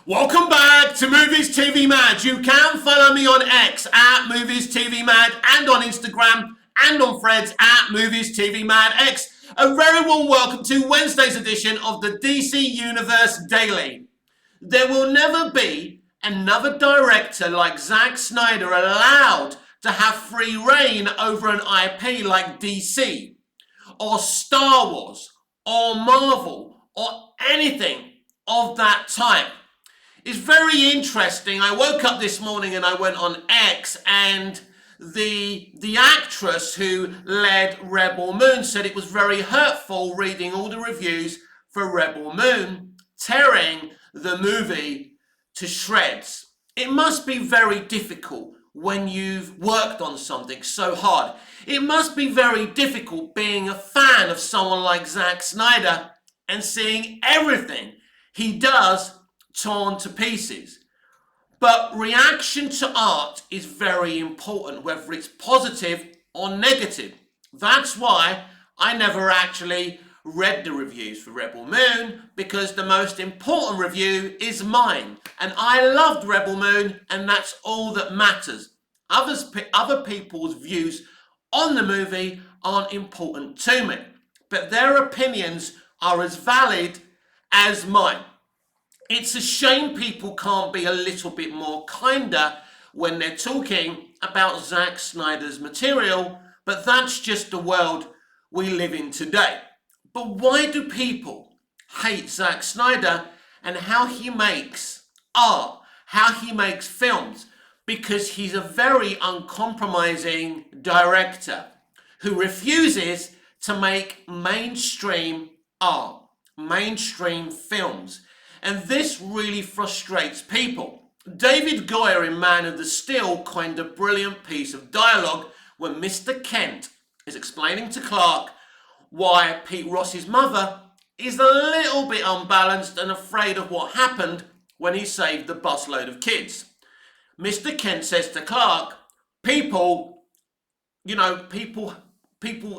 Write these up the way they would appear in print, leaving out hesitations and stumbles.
Welcome back to Movies TV Mad. You can follow me on X at Movies TV Mad and on Instagram and on Threads at Movies TV Mad X. A very warm welcome to Wednesday's edition of the DC Universe Daily. There will never be another director like Zack Snyder allowed to have free reign over an IP like DC or Star Wars or Marvel or anything of that type. It's very interesting. I woke up this morning and I went on X, and the actress who led Rebel Moon said it was very hurtful reading all the reviews for Rebel Moon, tearing the movie to shreds. It must be very difficult when you've worked on something so hard. It must be very difficult being a fan of someone like Zack Snyder and seeing everything he does torn to pieces. But reaction to art is very important, whether it's positive or negative. That's why I never actually read the reviews for Rebel Moon, because the most important review is mine. And I loved Rebel Moon, and that's all that matters. Other people's views on the movie aren't important to me, but their opinions are as valid as mine. It's a shame people can't be a little bit more kinder when they're talking about Zack Snyder's material, but that's just the world we live in today. But why do people hate Zack Snyder and how he makes art, how he makes films? Because he's a very uncompromising director who refuses to make mainstream art, mainstream films. And this really frustrates people. David Goyer in Man of Steel coined a brilliant piece of dialogue when Mr. Kent is explaining to Clark why Pete Ross's mother is a little bit unbalanced and afraid of what happened when he saved the busload of kids. Mr. Kent says to Clark, people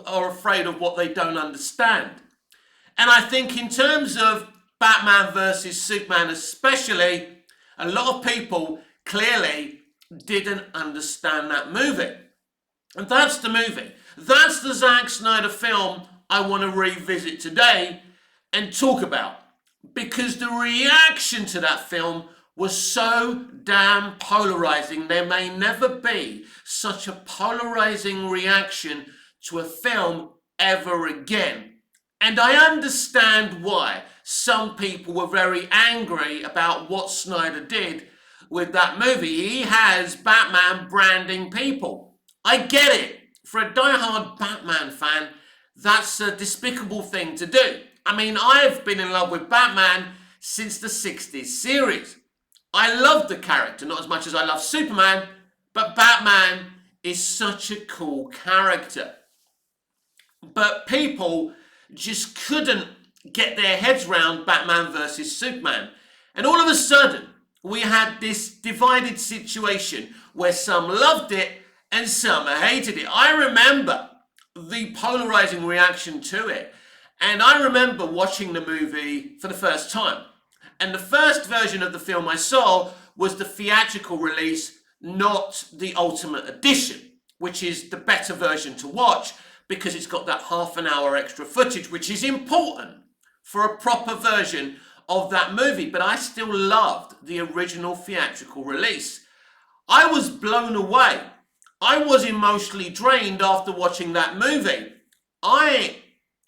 are afraid of what they don't understand. And I think in terms of Batman versus Superman especially, a lot of people clearly didn't understand that movie. And that's the movie. That's the Zack Snyder film I want to revisit today and talk about. Because the reaction to that film was so damn polarizing. There may never be such a polarizing reaction to a film ever again. And I understand why some people were very angry about what Snyder did with that movie. He has Batman branding people. I get it. For a diehard Batman fan, that's a despicable thing to do. I mean, I've been in love with Batman since the 60s series. I love the character, not as much as I love Superman, but Batman is such a cool character. But people just couldn't get their heads round Batman versus Superman. And all of a sudden, we had this divided situation where some loved it and some hated it. I remember the polarizing reaction to it. And I remember watching the movie for the first time. And the first version of the film I saw was the theatrical release, not the Ultimate Edition, which is the better version to watch because it's got that half an hour extra footage, which is important for a proper version of that movie. But I still loved the original theatrical release. I was blown away. I was emotionally drained after watching that movie. I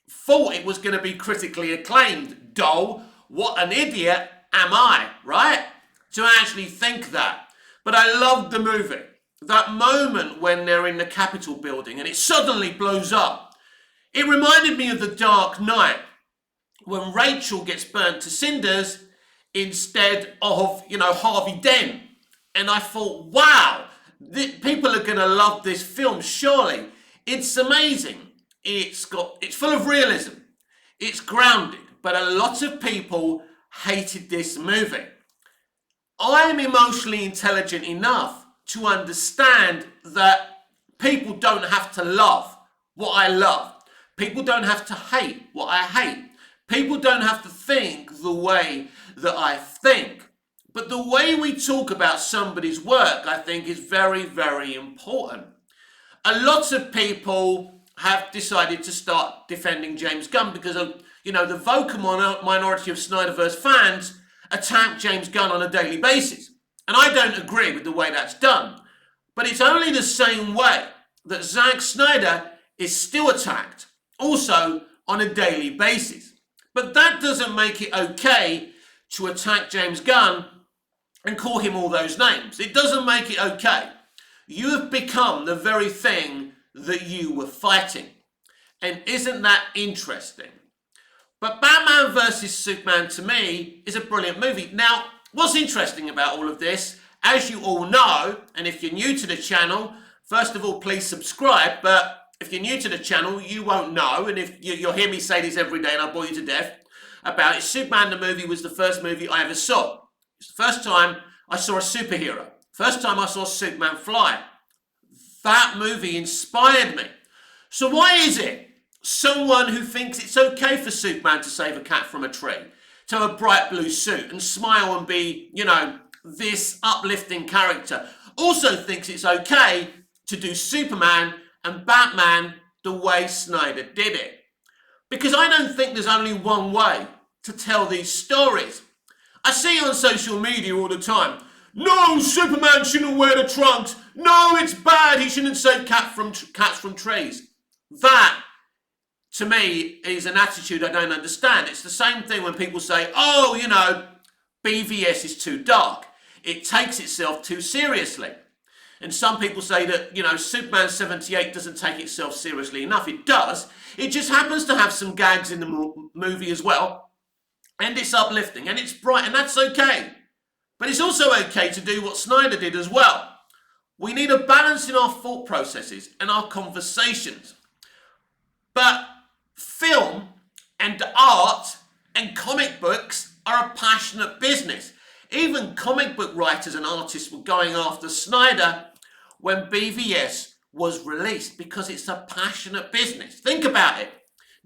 thought it was going to be critically acclaimed. Dull. What an idiot am I, right? To actually think that. But I loved the movie. That moment when they're in the Capitol building and it suddenly blows up. It reminded me of The Dark Knight, when Rachel gets burnt to cinders instead of, Harvey Dent. And I thought, wow, people are going to love this film, surely. It's amazing. It's full of realism. It's grounded. But a lot of people hated this movie. I'm emotionally intelligent enough to understand that people don't have to love what I love. People don't have to hate what I hate. People don't have to think the way that I think. But the way we talk about somebody's work, I think, is very, very important. A lot of people have decided to start defending James Gunn because of, the vocal minority of Snyderverse fans attack James Gunn on a daily basis. And I don't agree with the way that's done. But it's only the same way that Zack Snyder is still attacked, also on a daily basis. But that doesn't make it okay to attack James Gunn and call him all those names. It doesn't make it okay. You have become the very thing that you were fighting. And isn't that interesting? But Batman vs. Superman, to me, is a brilliant movie. Now, what's interesting about all of this, as you all know, and if you're new to the channel, first of all, please subscribe. But if you're new to the channel, you won't know. And if you'll hear me say this every day and I'll bore you to death about it. Superman the movie was the first movie I ever saw. It's the first time I saw a superhero. First time I saw Superman fly. That movie inspired me. So why is it someone who thinks it's okay for Superman to save a cat from a tree, to have a bright blue suit and smile and be, this uplifting character, also thinks it's okay to do Superman and Batman the way Snyder did it? Because I don't think there's only one way to tell these stories. I see on social media all the time, no, Superman shouldn't wear the trunks. No, it's bad. He shouldn't save cats from trees. That, to me, is an attitude I don't understand. It's the same thing when people say, oh, BVS is too dark. It takes itself too seriously. And some people say that, Superman 78 doesn't take itself seriously enough. It does. It just happens to have some gags in the movie as well. And it's uplifting and it's bright, and that's okay. But it's also okay to do what Snyder did as well. We need a balance in our thought processes and our conversations. But film and art and comic books are a passionate business. Even comic book writers and artists were going after Snyder when BVS was released because it's a passionate business. Think about it.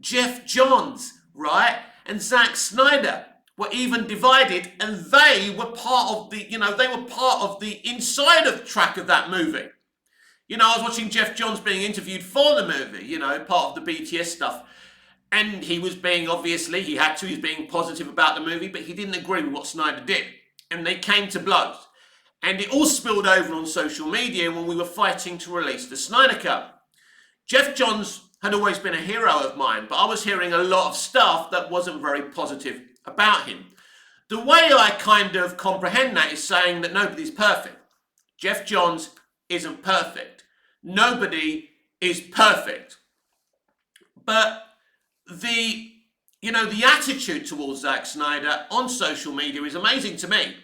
Geoff Johns, right, and Zack Snyder were even divided, and they were part of the insider track of that movie. I was watching Geoff Johns being interviewed for the movie, part of the BTS stuff. And he was being, obviously, he was being positive about the movie, but he didn't agree with what Snyder did. And they came to blows. And it all spilled over on social media when we were fighting to release the Snyder Cut. Geoff Johns had always been a hero of mine, but I was hearing a lot of stuff that wasn't very positive about him. The way I kind of comprehend that is saying that nobody's perfect. Geoff Johns isn't perfect. Nobody is perfect. But the attitude towards Zack Snyder on social media is amazing to me.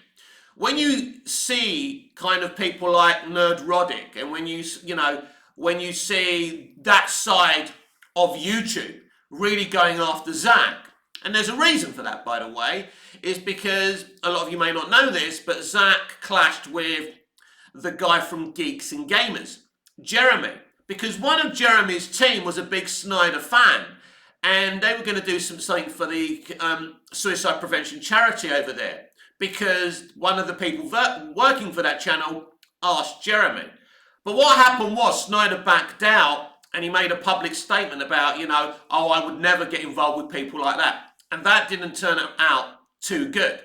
When you see kind of people like Nerd Roddick, and when you see that side of YouTube really going after Zack, and there's a reason for that, by the way, is because a lot of you may not know this, but Zack clashed with the guy from Geeks and Gamers, Jeremy, because one of Jeremy's team was a big Snyder fan, and they were going to do something for the suicide prevention charity over there, because one of the people working for that channel asked Jeremy. But what happened was Snyder backed out, and he made a public statement about, I would never get involved with people like that. And that didn't turn out too good.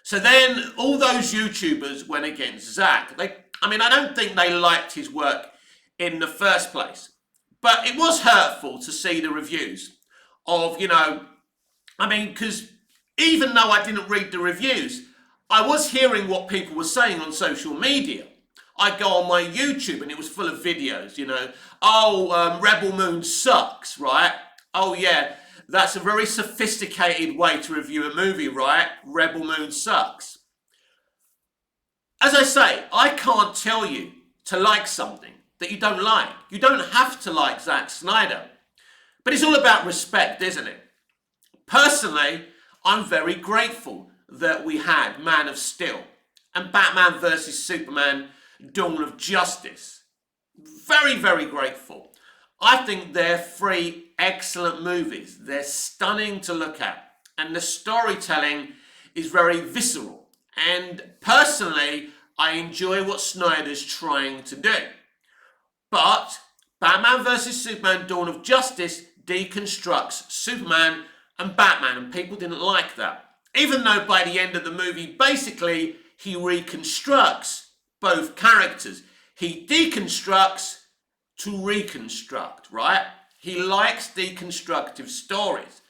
So then all those YouTubers went against Zack. I don't think they liked his work in the first place. But it was hurtful to see the reviews of, because even though I didn't read the reviews, I was hearing what people were saying on social media. I go on my YouTube and it was full of videos, Rebel Moon sucks, right? Oh yeah, that's a very sophisticated way to review a movie, right? Rebel Moon sucks. As I say, I can't tell you to like something that you don't like. You don't have to like Zack Snyder. But it's all about respect, isn't it? Personally, I'm very grateful that we had Man of Steel and Batman vs. Superman, Dawn of Justice. Very, very grateful. I think they're three excellent movies. They're stunning to look at. And the storytelling is very visceral. And personally, I enjoy what Snyder's trying to do. But Batman vs. Superman Dawn of Justice deconstructs Superman and Batman, and people didn't like that. Even though by the end of the movie, basically, he reconstructs both characters. He deconstructs to reconstruct, right? He likes deconstructive stories.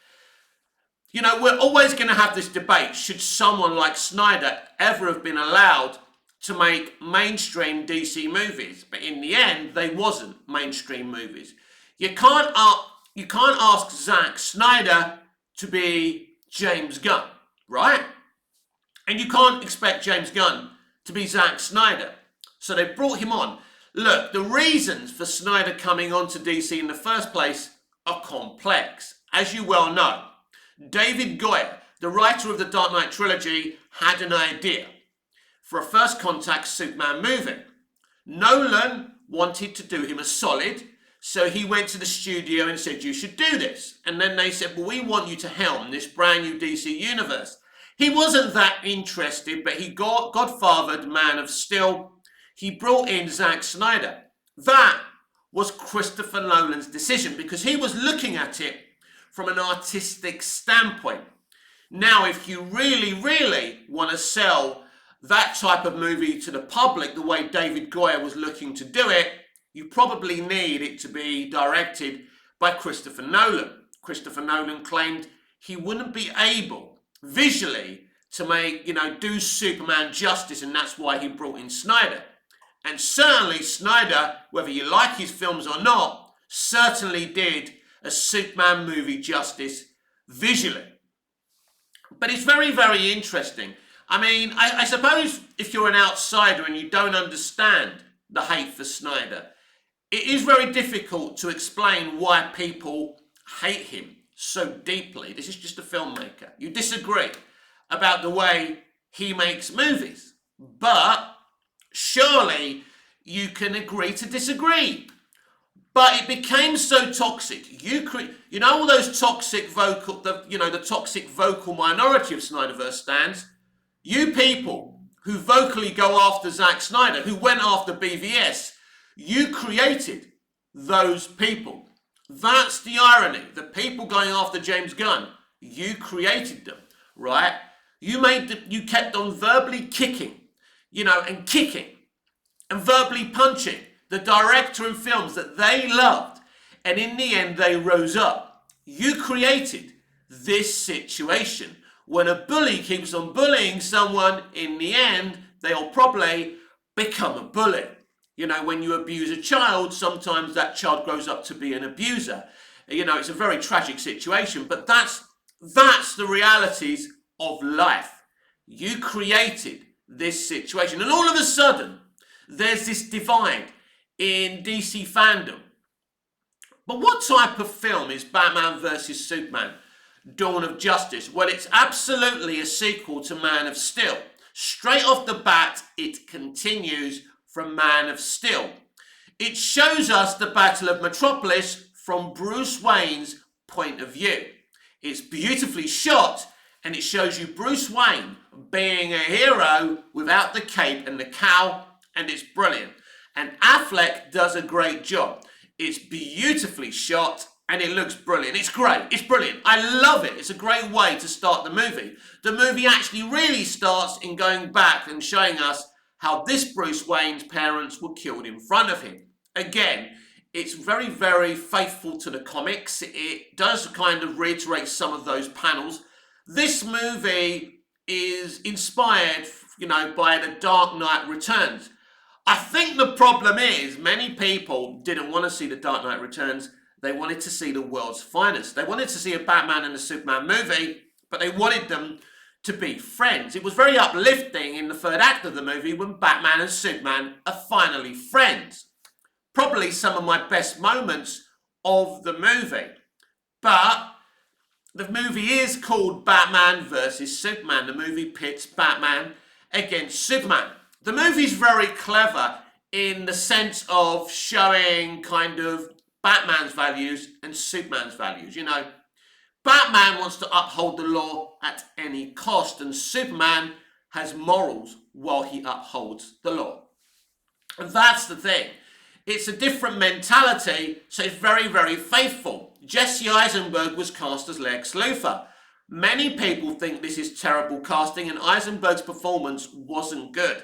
You know, we're always going to have this debate. Should someone like Snyder ever have been allowed to make mainstream DC movies? But in the end, they wasn't mainstream movies. You can't ask Zack Snyder to be James Gunn, right? And you can't expect James Gunn to be Zack Snyder. So they brought him on. Look, the reasons for Snyder coming on to DC in the first place are complex. As you well know, David Goyer, the writer of the Dark Knight trilogy, had an idea for a First Contact Superman movie. Nolan wanted to do him a solid, so he went to the studio and said, you should do this. And then they said, well, we want you to helm this brand new DC universe. He wasn't that interested, but he godfathered Man of Steel. He brought in Zack Snyder. That was Christopher Nolan's decision because he was looking at it from an artistic standpoint. Now, if you really, really want to sell that type of movie to the public the way David Goyer was looking to do it, you probably need it to be directed by Christopher Nolan. Christopher Nolan claimed he wouldn't be able visually to make, do Superman justice, and that's why he brought in Snyder. And certainly Snyder, whether you like his films or not, certainly did a Superman movie justice visually. But it's very, very interesting. I mean, I suppose if you're an outsider and you don't understand the hate for Snyder, it is very difficult to explain why people hate him so deeply. This is just a filmmaker. You disagree about the way he makes movies, but surely you can agree to disagree. But it became so toxic. You know all those toxic the toxic vocal minority of Snyderverse stands. You people who vocally go after Zack Snyder, who went after BVS, you created those people. That's the irony. The people going after James Gunn, you created them, right? You kept on verbally kicking, and kicking and verbally punching the director and films that they loved, and in the end they rose up. You created this situation. When a bully keeps on bullying someone, in the end they'll probably become a bully. When you abuse a child, sometimes that child grows up to be an abuser. It's a very tragic situation, but that's the realities of life. You created this situation, and all of a sudden there's this divide in DC fandom. But what type of film is Batman vs. Superman Dawn of Justice? Well, it's absolutely a sequel to Man of Steel. Straight off the bat, it continues from Man of Steel. It shows us the Battle of Metropolis from Bruce Wayne's point of view. It's beautifully shot, and it shows you Bruce Wayne being a hero without the cape and the cowl, and it's brilliant. And Affleck does a great job. It's beautifully shot and it looks brilliant. It's great. It's brilliant. I love it. It's a great way to start the movie. The movie actually really starts in going back and showing us how this Bruce Wayne's parents were killed in front of him. Again, it's very, very faithful to the comics. It does kind of reiterate some of those panels. This movie is inspired, by The Dark Knight Returns. I think the problem is many people didn't want to see The Dark Knight Returns. They wanted to see the world's finest. They wanted to see a Batman and a Superman movie, but they wanted them to be friends. It was very uplifting in the third act of the movie when Batman and Superman are finally friends. Probably some of my best moments of the movie. But the movie is called Batman vs. Superman. The movie pits Batman against Superman. The movie's very clever in the sense of showing kind of Batman's values and Superman's values. Batman wants to uphold the law at any cost, and Superman has morals while he upholds the law. And that's the thing. It's a different mentality, so it's very, very faithful. Jesse Eisenberg was cast as Lex Luthor. Many people think this is terrible casting, and Eisenberg's performance wasn't good.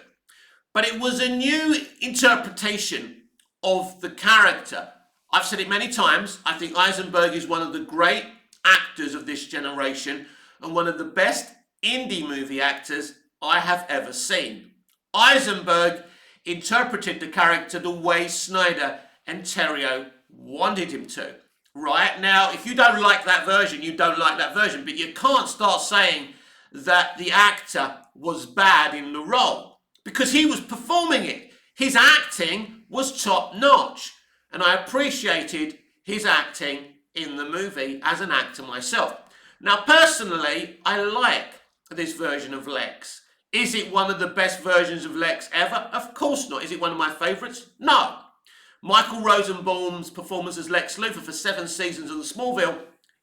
But it was a new interpretation of the character. I've said it many times. I think Eisenberg is one of the great actors of this generation and one of the best indie movie actors I have ever seen. Eisenberg interpreted the character the way Snyder and Terrio wanted him to. Right? Now, if you don't like that version, you don't like that version, but you can't start saying that the actor was bad in the role because he was performing it. His acting was top notch, and I appreciated his acting in the movie as an actor myself. Now, personally, I like this version of Lex. Is it one of the best versions of Lex ever? Of course not. Is it one of my favourites? No. Michael Rosenbaum's performance as Lex Luthor for 7 seasons of Smallville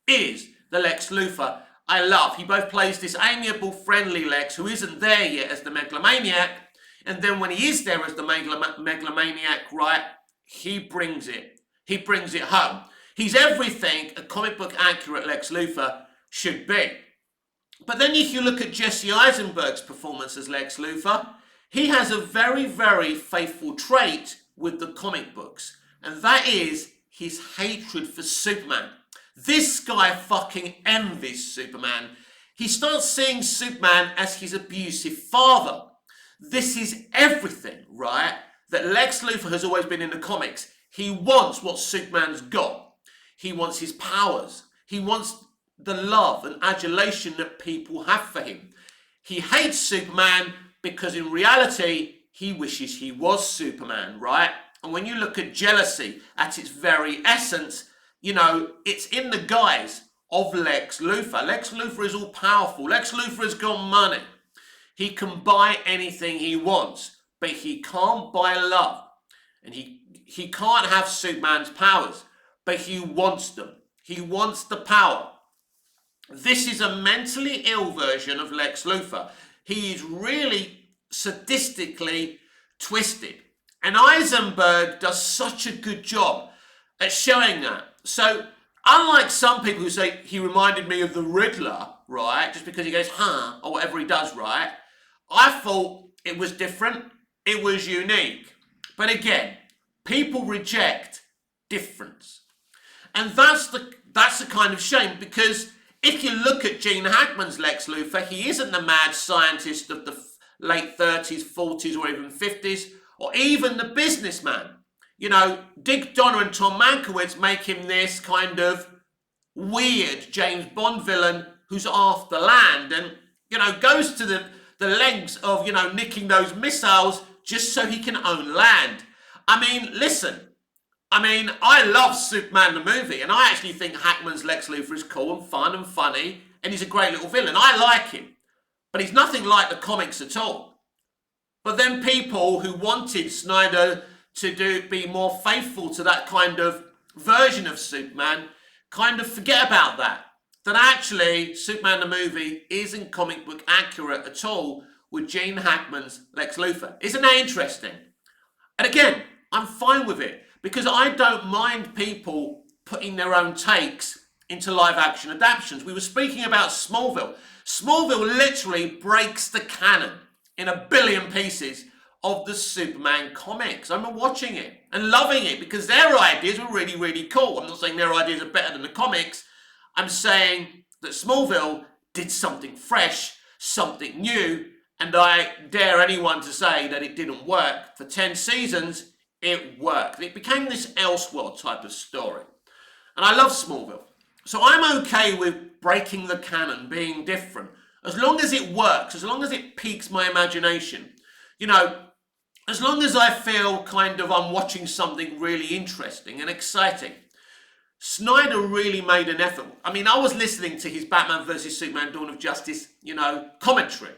is the Lex Luthor I love. He both plays this amiable, friendly Lex who isn't there yet as the megalomaniac, and then when he is there as the megalomaniac, right, he brings it. He brings it home. He's everything a comic book accurate Lex Luthor should be. But then if you look at Jesse Eisenberg's performance as Lex Luthor, he has a very, very faithful trait with the comic books, and that is his hatred for Superman. This guy fucking envies Superman. He starts seeing Superman as his abusive father. This is everything, right, that Lex Luthor has always been in the comics. He wants what Superman's got. He wants his powers. He wants the love and adulation that people have for him. He hates Superman because in reality, he wishes he was Superman, right? And when you look at jealousy at its very essence, you know, it's in the guise of Lex Luthor. Lex Luthor is all powerful. Lex Luthor has got money. He can buy anything he wants, but he can't buy love. And he can't have Superman's powers, but he wants them. He wants the power. This is a mentally ill version of Lex Luthor. He is really sadistically twisted. And Eisenberg does such a good job at showing that. So, unlike some people who say he reminded me of the Riddler, right, just because he goes, huh, or whatever he does, right, I thought it was different, it was unique. But again, people reject difference. And that's the kind of shame, because if you look at Gene Hackman's Lex Luthor, he isn't the mad scientist of the late 30s, 40s, or even 50s, or even the businessman. You know, Dick Donner and Tom Mankiewicz make him this kind of weird James Bond villain who's after land and, you know, goes to the lengths of, you know, nicking those missiles just so he can own land. I mean, listen. I love Superman the movie, and I actually think Hackman's Lex Luthor is cool and fun and funny, and he's a great little villain. I like him. But he's nothing like the comics at all. But then people who wanted Snyder to be more faithful to that kind of version of Superman kind of forget about that. That actually Superman the movie isn't comic book accurate at all with Gene Hackman's Lex Luthor. Isn't that interesting? And again, I'm fine with it because I don't mind people putting their own takes into live action adaptations. We were speaking about Smallville. Smallville literally breaks the canon in 1 billion pieces of the Superman comics. I remember watching it and loving it because their ideas were really, really cool. I'm not saying their ideas are better than the comics. I'm saying that Smallville did something fresh, something new, and I dare anyone to say that it didn't work. For 10 seasons, it worked. It became this Elseworld type of story. And I love Smallville. So I'm okay with breaking the canon, being different, as long as it works, as long as it piques my imagination. You know, as long as I feel kind of I'm watching something really interesting and exciting. Snyder really made an effort. I mean, I was listening to his Batman vs. Superman Dawn of Justice, you know, commentary.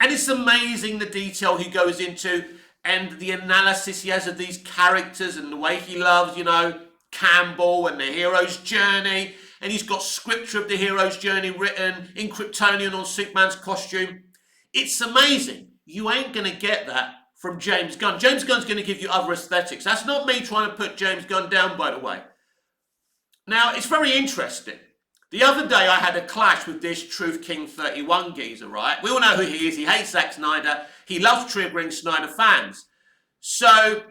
And it's amazing the detail he goes into and the analysis he has of these characters and the way he loves, you know, Campbell and the hero's journey. And he's got scripture of the hero's journey written in Kryptonian on Superman's costume. It's amazing. You ain't going to get that from James Gunn. James Gunn's going to give you other aesthetics. That's not me trying to put James Gunn down, by the way. Now, it's very interesting. The other day I had a clash with this Truth King 31 geezer, right? We all know who he is. He hates Zack Snyder. He loves triggering Snyder fans. So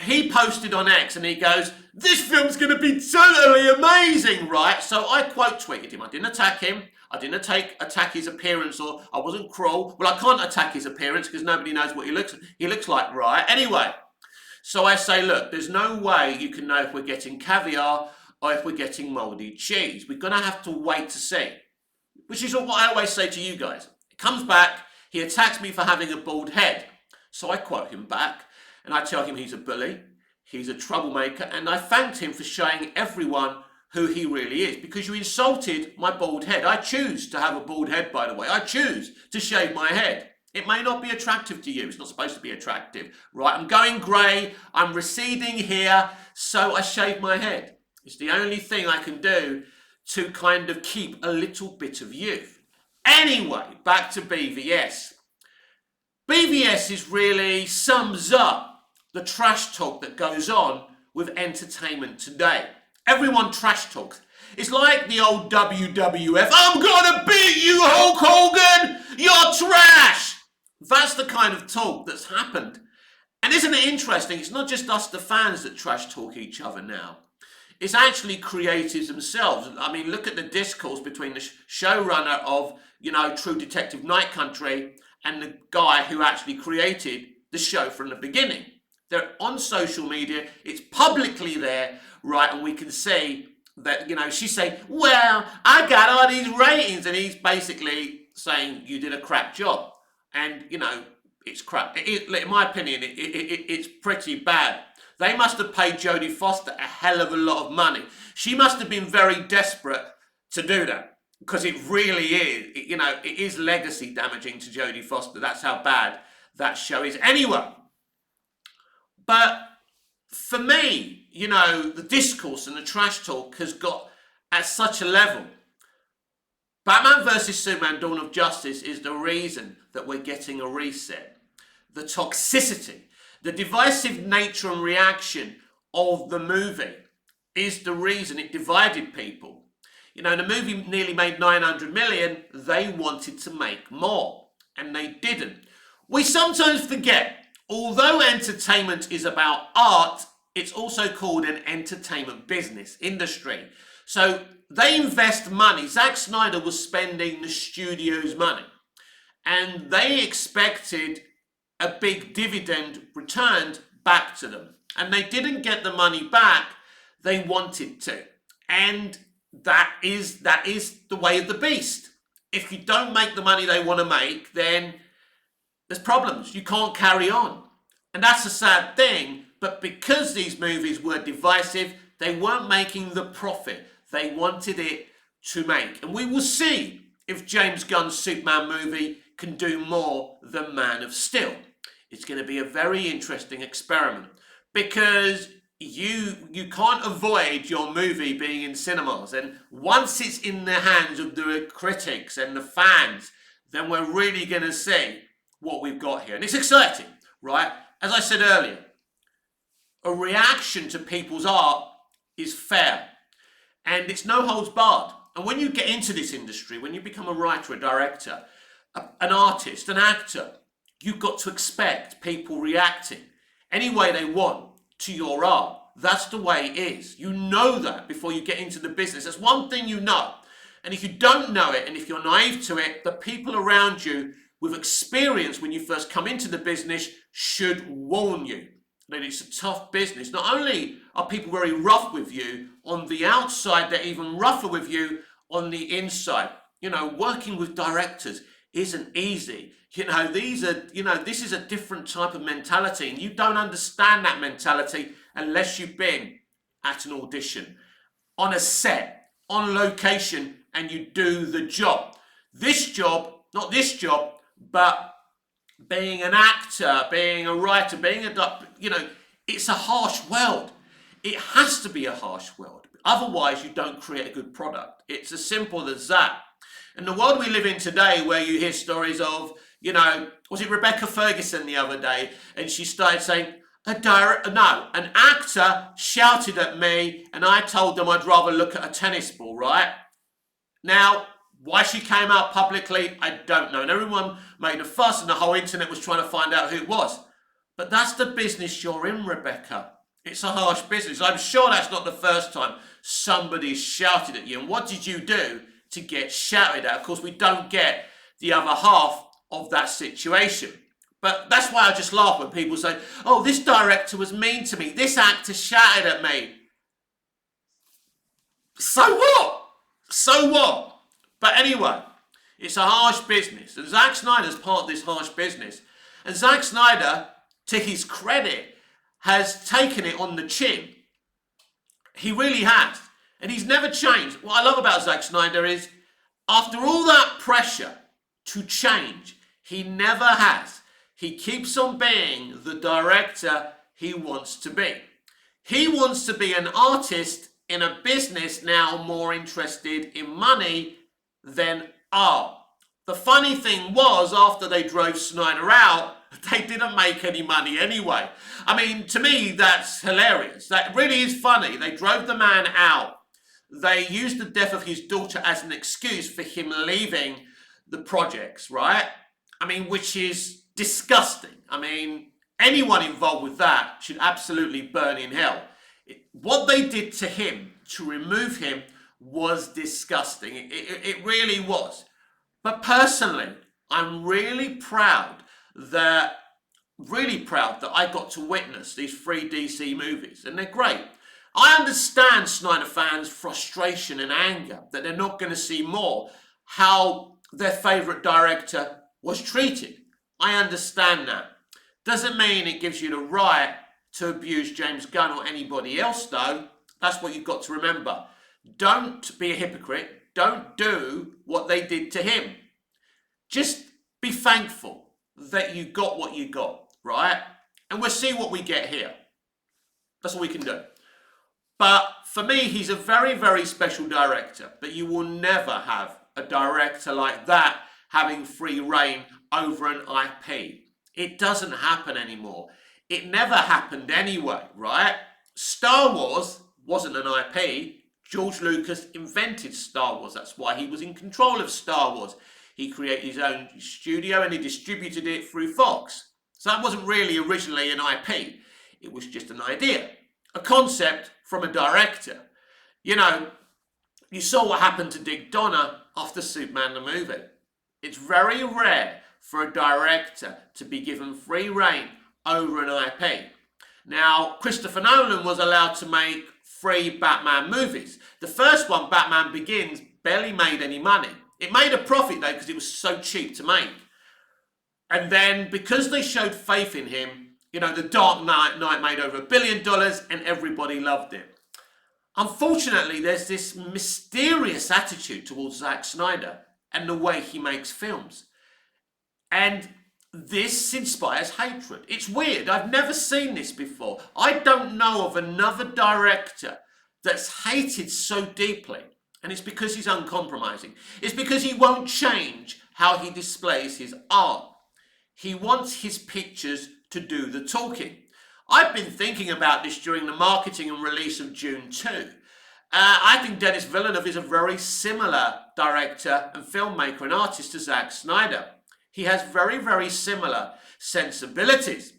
he posted on X and he goes, this film's going to be totally amazing, right? So I quote tweeted him. I didn't attack him. I didn't attack his appearance, or I wasn't cruel. Well, I can't attack his appearance because nobody knows what he looks like, right? Anyway, so I say, look, there's no way you can know if we're getting caviar or if we're getting mouldy cheese. We're going to have to wait to see, which is what I always say to you guys. He comes back, he attacks me for having a bald head. So I quote him back and I tell him he's a bully, he's a troublemaker, and I thanked him for showing everyone who he really is, because you insulted my bald head. I choose to have a bald head, by the way. I choose to shave my head. It may not be attractive to you. It's not supposed to be attractive, right? I'm going grey, I'm receding here, so I shave my head. It's the only thing I can do to kind of keep a little bit of youth. Anyway, back to BVS. BVS is really sums up the trash talk that goes on with entertainment today. Everyone trash talks. It's like the old WWF, I'm gonna beat you, Hulk Hogan, you're trash. That's the kind of talk that's happened. And isn't it interesting? It's not just us, the fans, that trash talk each other now. It's actually creatives themselves. I mean, look at the discourse between the showrunner of, True Detective Night Country and the guy who actually created the show from the beginning. They're on social media, it's publicly there, right? And we can see that, she's saying, well, I got all these ratings. And he's basically saying, you did a crap job. And, it's crap. In my opinion, it's pretty bad. They must have paid Jodie Foster a hell of a lot of money. She must have been very desperate to do that, because it really is, it is legacy damaging to Jodie Foster. That's how bad that show is. Anyway, but for me, the discourse and the trash talk has got at such a level. Batman vs Superman Dawn of Justice is the reason that we're getting a reset. The toxicity, the divisive nature and reaction of the movie is the reason it divided people. The movie nearly made 900 million. They wanted to make more, and they didn't. We sometimes forget, although entertainment is about art, it's also called an entertainment business industry. So they invest money. Zack Snyder was spending the studio's money, and they expected a big dividend returned back to them. And they didn't get the money back they wanted to. And that is the way of the beast. If you don't make the money they want to make, then there's problems. You can't carry on. And that's a sad thing. But because these movies were divisive, they weren't making the profit they wanted it to make. And we will see if James Gunn's Superman movie can do more than Man of Steel. It's going to be a very interesting experiment, because you can't avoid your movie being in cinemas. And once it's in the hands of the critics and the fans, then we're really going to see what we've got here. And it's exciting, right? As I said earlier, a reaction to people's art is fair, and it's no holds barred. And when you get into this industry, when you become a writer, a director, an artist, an actor, you've got to expect people reacting any way they want to your art. That's the way it is. You know that before you get into the business. That's one thing you know. And if you don't know it, and if you're naive to it, the people around you with experience when you first come into the business should warn you that it's a tough business. Not only are people very rough with you on the outside, they're even rougher with you on the inside. Working with directors isn't easy. This is a different type of mentality, and you don't understand that mentality unless you've been at an audition, on a set, on location, and you do the job. This job, not this job, but being an actor, being a writer, being it's a harsh world. It has to be a harsh world. Otherwise, you don't create a good product. It's as simple as that. And the world we live in today, where you hear stories of, You know, was it Rebecca Ferguson the other day? And she started saying, an actor shouted at me and I told them I'd rather look at a tennis ball, right? Now, why she came out publicly, I don't know. And everyone made a fuss and the whole internet was trying to find out who it was. But that's the business you're in, Rebecca. It's a harsh business. I'm sure that's not the first time somebody shouted at you. And what did you do to get shouted at? Of course, we don't get the other half of that situation. But that's why I just laugh when people say, oh, this director was mean to me. This actor shouted at me. So what? So what? But anyway, it's a harsh business. And Zack Snyder's part of this harsh business. And Zack Snyder, to his credit, has taken it on the chin. He really has. And he's never changed. What I love about Zack Snyder is, after all that pressure to change, he never has. He keeps on being the director he wants to be. He wants to be an artist in a business now more interested in money than art. The funny thing was, after they drove Snyder out, they didn't make any money anyway. I mean, to me, that's hilarious. That really is funny. They drove the man out. They used the death of his daughter as an excuse for him leaving the projects, right? I mean, which is disgusting. I mean, anyone involved with that should absolutely burn in hell. What they did to him to remove him was disgusting. It really was. But personally, I'm really proud that I got to witness these 3 DC movies, and they're great. I understand Snyder fans' frustration and anger that they're not going to see more how their favourite director was treated. I understand that. Doesn't mean it gives you the right to abuse James Gunn or anybody else, though. That's what you've got to remember. Don't be a hypocrite. Don't do what they did to him. Just be thankful that you got what you got, right? And we'll see what we get here. That's all we can do. But for me, he's a very, very special director. But you will never have a director like that having free reign over an IP. It doesn't happen anymore. It never happened anyway, right? Star Wars wasn't an IP. George Lucas invented Star Wars. That's why he was in control of Star Wars. He created his own studio and he distributed it through Fox. So that wasn't really originally an IP. It was just an idea, a concept from a director. You know, you saw what happened to Dick Donner after Superman the movie. It's very rare for a director to be given free reign over an IP. Now, Christopher Nolan was allowed to make 3 Batman movies. The first one, Batman Begins, barely made any money. It made a profit though because it was so cheap to make. And then because they showed faith in him, you know, The Dark Knight made over $1 billion and everybody loved it. Unfortunately, there's this mysterious attitude towards Zack Snyder and the way he makes films. And this inspires hatred. It's weird. I've never seen this before. I don't know of another director that's hated so deeply. And it's because he's uncompromising. It's because he won't change how he displays his art. He wants his pictures to do the talking. I've been thinking about this during the marketing and release of Dune 2. I think Denis Villeneuve is a very similar director and filmmaker and artist to Zack Snyder. He has very, very similar sensibilities.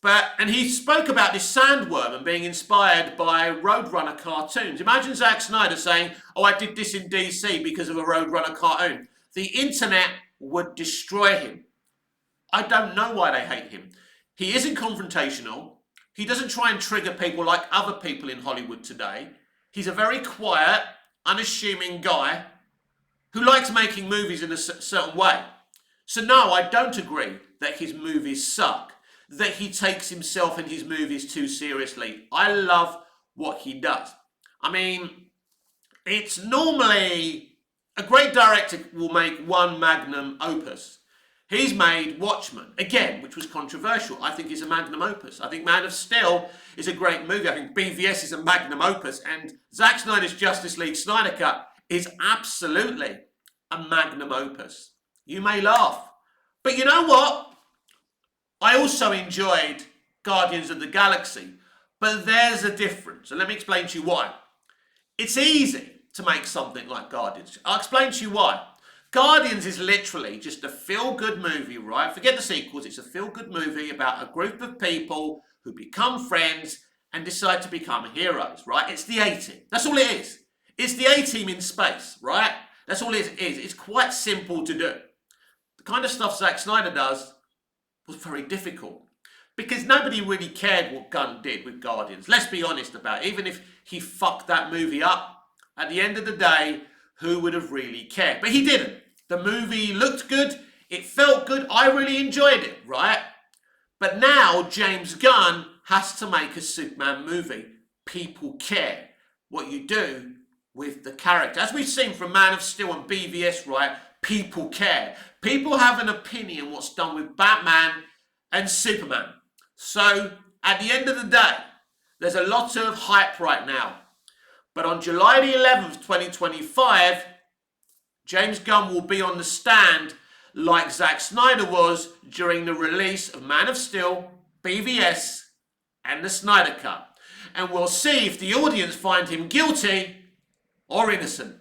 And he spoke about this sandworm and being inspired by Roadrunner cartoons. Imagine Zack Snyder saying, oh, I did this in DC because of a Roadrunner cartoon. The internet would destroy him. I don't know why they hate him. He isn't confrontational. He doesn't try and trigger people like other people in Hollywood today. He's a very quiet, unassuming guy who likes making movies in a certain way. So no, I don't agree that his movies suck, that he takes himself and his movies too seriously. I love what he does. I mean, it's normally a great director will make one magnum opus. He's made Watchmen, again, which was controversial. I think it's a magnum opus. I think Man of Steel is a great movie. I think BVS is a magnum opus. And Zack Snyder's Justice League Snyder Cut is absolutely a magnum opus. You may laugh, But you know what? I also enjoyed Guardians of the Galaxy, but there's a difference, and let me explain to you why. It's easy to make something like Guardians. I'll explain to you why. Guardians is literally just a feel-good movie, right? Forget the sequels. It's a feel-good movie about a group of people who become friends and decide to become heroes, right? It's the A-Team. That's all it is. It's the A-Team in space, right? That's all it is. It's quite simple to do. The kind of stuff Zack Snyder does was very difficult because nobody really cared what Gunn did with Guardians. Let's be honest about it. Even if he fucked that movie up, at the end of the day, who would have really cared? But he didn't. The movie looked good. It felt good. I really enjoyed it, right? But now James Gunn has to make a Superman movie. People care what you do with the character. As we've seen from Man of Steel and BVS, right? People care. People have an opinion what's done with Batman and Superman. So, at the end of the day, there's a lot of hype right now. But on July the 11th, 2025, James Gunn will be on the stand like Zack Snyder was during the release of Man of Steel, BVS, and the Snyder Cut. And we'll see if the audience find him guilty or innocent.